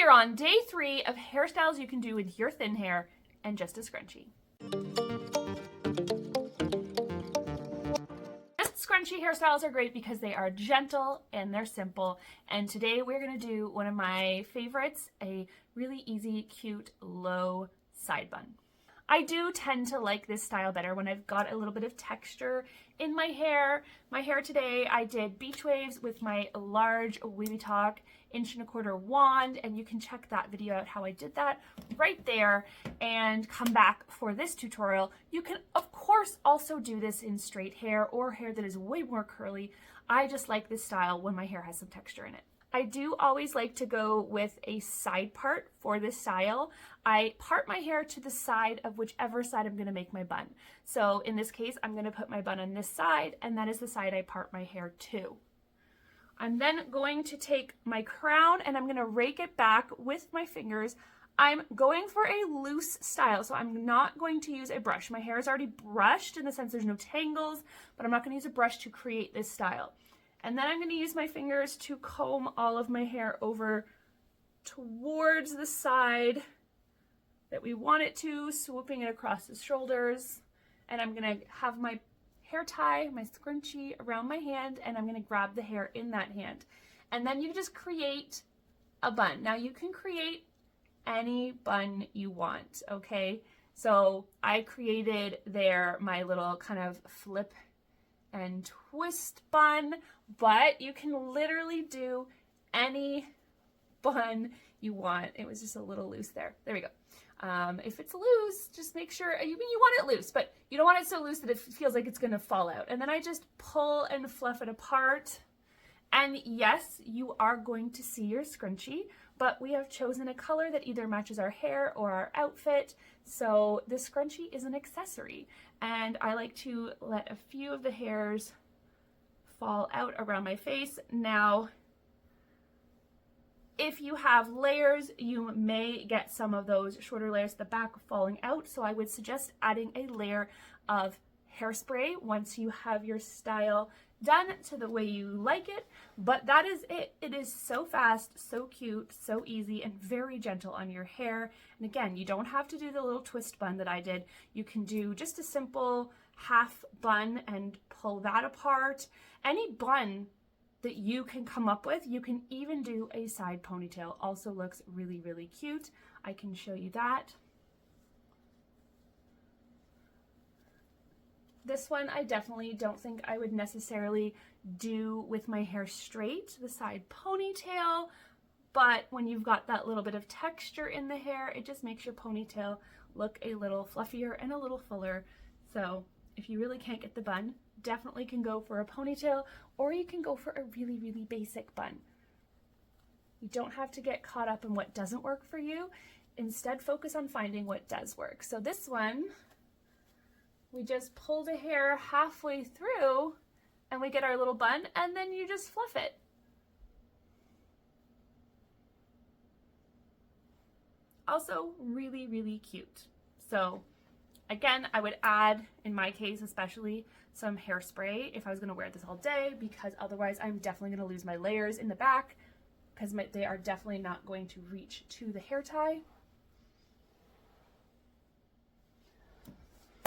are on day 3 of hairstyles you can do with your thin hair and just a scrunchie. Scrunchie hairstyles are great because they are gentle and they're simple. And today we're going to do one of my favorites, a really easy, cute, low side bun. I do tend to like this style better when I've got a little bit of texture in my hair. My hair today, I did beach waves with my large Wavy Talk 1.25" wand, and you can check that video out how I did that right there and come back for this tutorial. You can of course also do this in straight hair or hair that is way more curly. I just like this style when my hair has some texture in it. I do always like to go with a side part for this style. I part my hair to the side of whichever side I'm going to make my bun. So in this case, I'm going to put my bun on this side, and that is the side I part my hair to. I'm then going to take my crown and I'm going to rake it back with my fingers. I'm going for a loose style, so I'm not going to use a brush. My hair is already brushed in the sense there's no tangles, but I'm not going to use a brush to create this style. And then I'm going to use my fingers to comb all of my hair over towards the side that we want it to, swooping it across the shoulders. And I'm going to have my hair tie, my scrunchie around my hand, and I'm going to grab the hair in that hand. And then you just create a bun. Now you can create any bun you want, okay? So I created there my little kind of flip and twist bun, but you can literally do any bun you want. It was just a little loose there. There we go. If it's loose, just make sure, you want it loose, but you don't want it so loose that it feels like it's gonna fall out. And then I just pull and fluff it apart. And yes, you are going to see your scrunchie, but we have chosen a color that either matches our hair or our outfit. So the scrunchie is an accessory. And I like to let a few of the hairs fall out around my face. Now, if you have layers, you may get some of those shorter layers at the back falling out. So I would suggest adding a layer of hairspray once you have your style done to the way you like it. But that is it. It is so fast, so cute, so easy, and very gentle on your hair. And again, you don't have to do the little twist bun that I did. You can do just a simple half bun and pull that apart. Any bun that you can come up with. You can even do a side ponytail. Also looks really, really cute. I can show you that. This one I definitely don't think I would necessarily do with my hair straight, the side ponytail, but when you've got that little bit of texture in the hair, it just makes your ponytail look a little fluffier and a little fuller. So if you really can't get the bun, definitely can go for a ponytail, or you can go for a really, really basic bun. You don't have to get caught up in what doesn't work for you. Instead, focus on finding what does work. So this one, we just pull the hair halfway through and we get our little bun, and then you just fluff it. Also really, really cute. So again, I would add, in my case especially, some hairspray if I was going to wear this all day, because otherwise I'm definitely going to lose my layers in the back, because they are definitely not going to reach to the hair tie.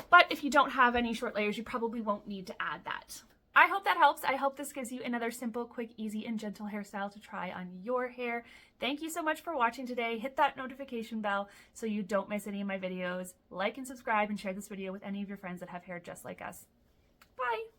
But if you don't have any short layers, you probably won't need to add that. I hope that helps. I hope this gives you another simple, quick, easy, and gentle hairstyle to try on your hair. Thank you so much for watching today. Hit that notification bell so you don't miss any of my videos. Like and subscribe and share this video with any of your friends that have hair just like us. Bye.